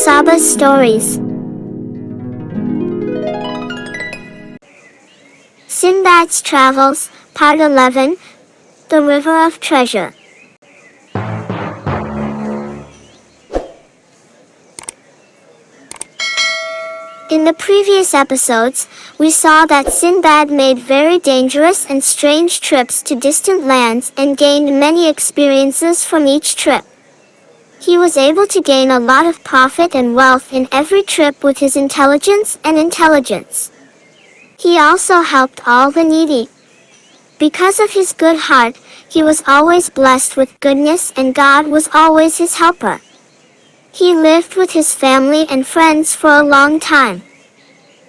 Saba's stories. Sinbad's Travels, Part 11, The River of Treasure. In the previous episodes, we saw that Sinbad made very dangerous and strange trips to distant lands and gained many experiences from each trip. He was able to gain a lot of profit and wealth in every trip with his intelligence. He also helped all the needy. Because of his good heart, he was always blessed with goodness and God was always his helper. He lived with his family and friends for a long time.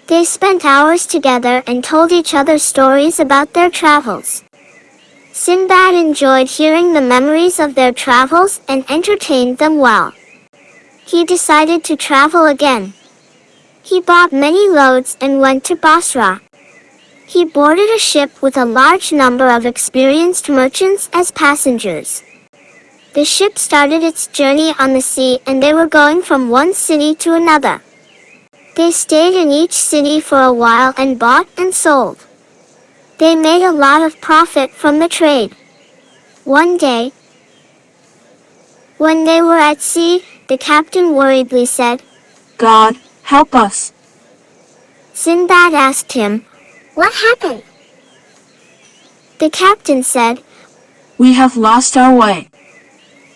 They spent hours together and told each other stories about their travels. Sinbad enjoyed hearing the memories of their travels and entertained them well. He decided to travel again. He bought many loads and went to Basra. He boarded a ship with a large number of experienced merchants as passengers. The ship started its journey on the sea and they were going from one city to another. They stayed in each city for a while and bought and sold. They made a lot of profit from the trade. One day, when they were at sea, the captain worriedly said, "God, help us." Sinbad asked him, "What happened?" The captain said, "We have lost our way.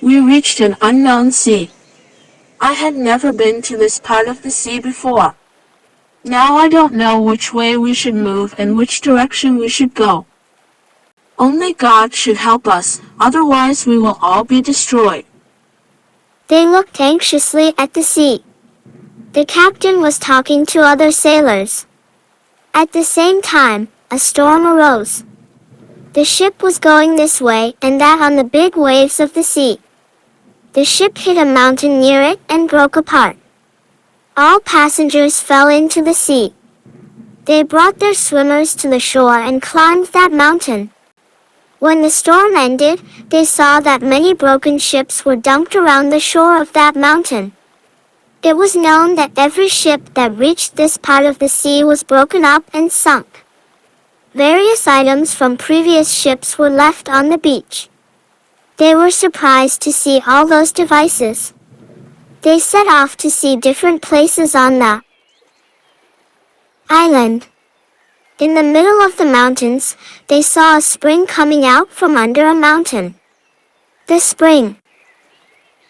We reached an unknown sea. I had never been to this part of the sea before. Now I don't know which way we should move and which direction we should go. Only God should help us, otherwise we will all be destroyed." They looked anxiously at the sea. The captain was talking to other sailors. At the same time, a storm arose. The ship was going this way and that on the big waves of the sea. The ship hit a mountain near it and broke apart. All passengers fell into the sea. They brought their swimmers to the shore and climbed that mountain. When the storm ended, they saw that many broken ships were dumped around the shore of that mountain. It was known that every ship that reached this part of the sea was broken up and sunk. Various items from previous ships were left on the beach. They were surprised to see all those devices. They set off to see different places on the island. In the middle of the mountains, they saw a spring coming out from under a mountain. The spring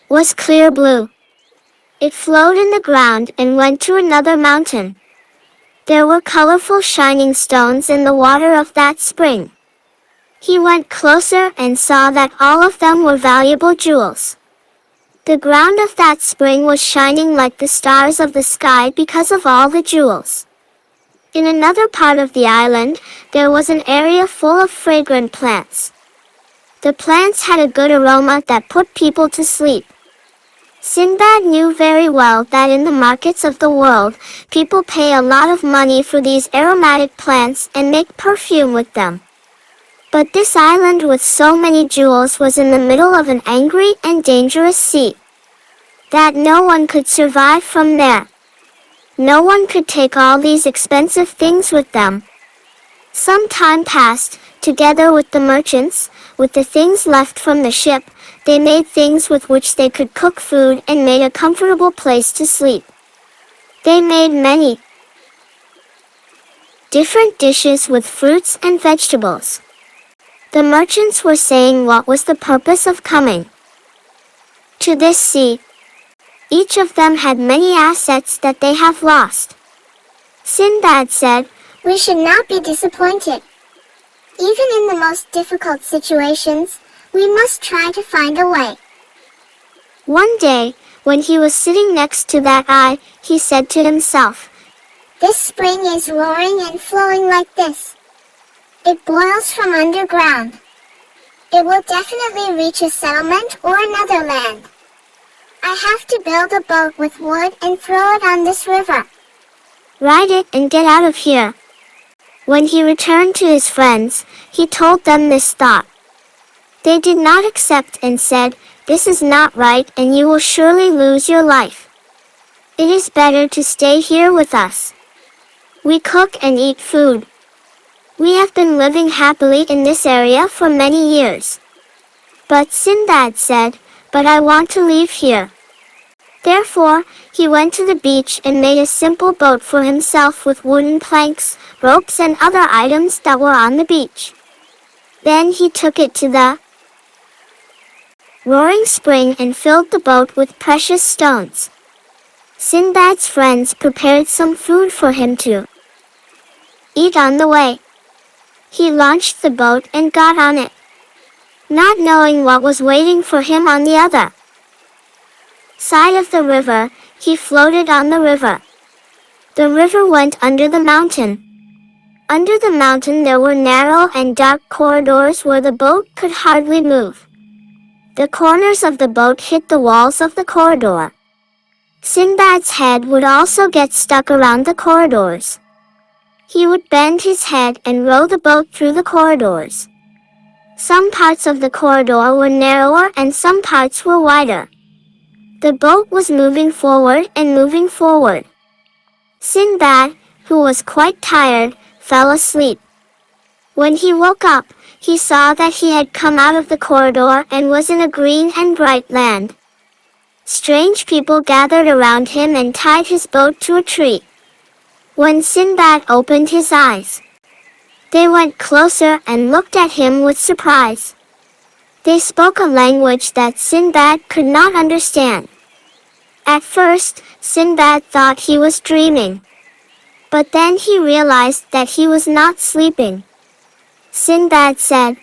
was clear blue. It flowed in the ground and went to another mountain. There were colorful shining stones in the water of that spring. He went closer and saw that all of them were valuable jewels. The ground of that spring was shining like the stars of the sky because of all the jewels. In another part of the island, there was an area full of fragrant plants. The plants had a good aroma that put people to sleep. Sinbad knew very well that in the markets of the world, people pay a lot of money for these aromatic plants and make perfume with them. But this island with so many jewels was in the middle of an angry and dangerous sea. That no one could survive from there. No one could take all these expensive things with them. Some time passed, together with the merchants, with the things left from the ship, they made things with which they could cook food and made a comfortable place to sleep. They made many different dishes with fruits and vegetables. The merchants were saying what was the purpose of coming to this sea. Each of them had many assets that they have lost. Sinbad said, "We should not be disappointed. Even in the most difficult situations, we must try to find a way." One day, when he was sitting next to that eye, he said to himself, "This spring is roaring and flowing like this. It boils from underground. It will definitely reach a settlement or another land. I have to build a boat with wood and throw it on this river. Ride it and get out of here." When he returned to his friends, he told them this thought. They did not accept and said, "This is not right and you will surely lose your life." It is better to stay here with us. We cook and eat food. We have been living happily in this area for many years. But Sinbad said, but I want to leave here. Therefore, he went to the beach and made a simple boat for himself with wooden planks, ropes and other items that were on the beach. Then he took it to the roaring spring and filled the boat with precious stones. Sinbad's friends prepared some food for him to eat on the way. He launched the boat and got on it, not knowing what was waiting for him on the other side of the river. He floated on the river. The river went under the mountain. Under the mountain there were narrow and dark corridors where the boat could hardly move. The corners of the boat hit the walls of the corridor. Sinbad's head would also get stuck around the corridors. He would bend his head and row the boat through the corridors. Some parts of the corridor were narrower and some parts were wider. The boat was moving forward and moving forward. Sinbad, who was quite tired, fell asleep. When he woke up, he saw that he had come out of the corridor and was in a green and bright land. Strange people gathered around him and tied his boat to a tree. When Sinbad opened his eyes, they went closer and looked at him with surprise. They spoke a language that Sinbad could not understand. At first, Sinbad thought he was dreaming. But then he realized that he was not sleeping. Sinbad said,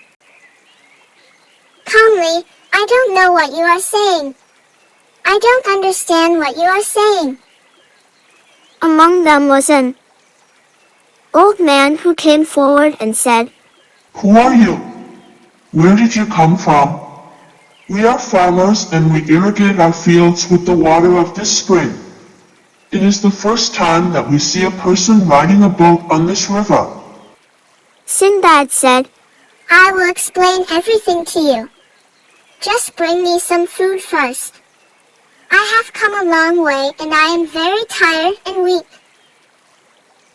Calmly, I don't know what you are saying. I don't understand what you are saying. Among them was an old man who came forward and said, Who are you? Where did you come from? We are farmers and we irrigate our fields with the water of this spring. It is the first time that we see a person riding a boat on this river. Sinbad said, I will explain everything to you. Just bring me some food first. I have come a long way and I am very tired and weak.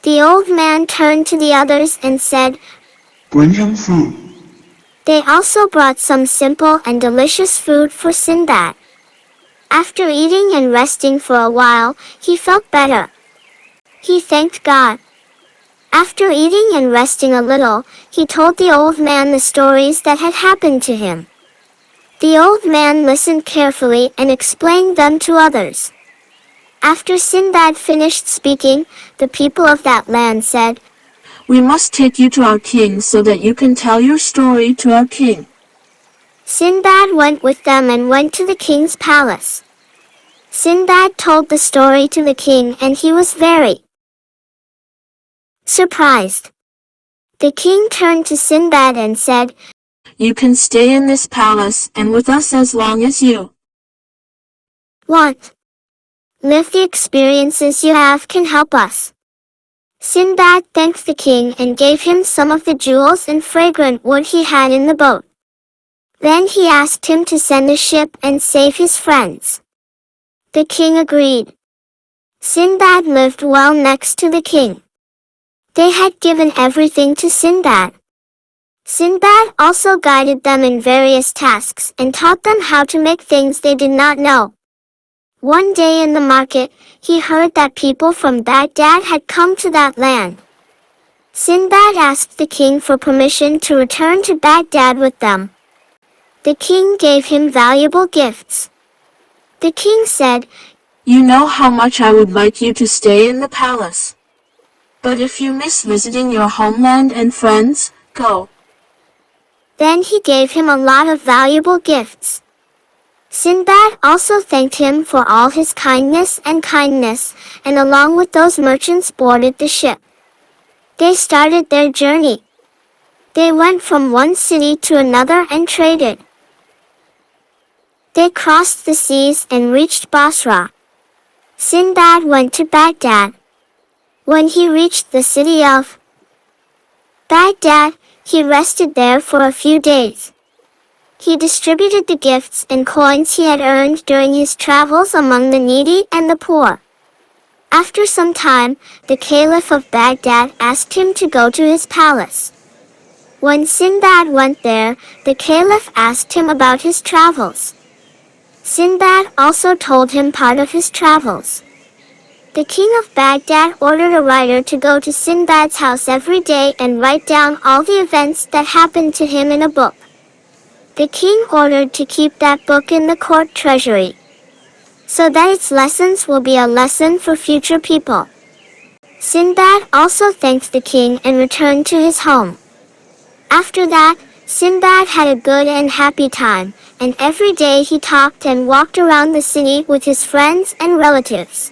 The old man turned to the others and said, Bring him food. They also brought some simple and delicious food for Sinbad. After eating and resting for a while, he felt better. He thanked God. After eating and resting a little, he told the old man the stories that had happened to him. The old man listened carefully and explained them to others. After Sinbad finished speaking, the people of that land said, We must take you to our king so that you can tell your story to our king. Sinbad went with them and went to the king's palace. Sinbad told the story to the king and he was very surprised. The king turned to Sinbad and said, You can stay in this palace and with us as long as you want. Live the experiences you have can help us. Sinbad thanked the king and gave him some of the jewels and fragrant wood he had in the boat. Then he asked him to send a ship and save his friends. The king agreed. Sinbad lived well next to the king. They had given everything to Sinbad. Sinbad also guided them in various tasks and taught them how to make things they did not know. One day in the market, he heard that people from Baghdad had come to that land. Sinbad asked the king for permission to return to Baghdad with them. The king gave him valuable gifts. The king said, You know how much I would like you to stay in the palace. But if you miss visiting your homeland and friends, go. Then he gave him a lot of valuable gifts. Sinbad also thanked him for all his kindness, and along with those merchants boarded the ship. They started their journey. They went from one city to another and traded. They crossed the seas and reached Basra. Sinbad went to Baghdad. When he reached the city of Baghdad, he rested there for a few days. He distributed the gifts and coins he had earned during his travels among the needy and the poor. After some time, the Caliph of Baghdad asked him to go to his palace. When Sinbad went there, the Caliph asked him about his travels. Sinbad also told him part of his travels. The king of Baghdad ordered a writer to go to Sinbad's house every day and write down all the events that happened to him in a book. The king ordered to keep that book in the court treasury, so that its lessons will be a lesson for future people. Sinbad also thanked the king and returned to his home. After that, Sinbad had a good and happy time, and every day he talked and walked around the city with his friends and relatives.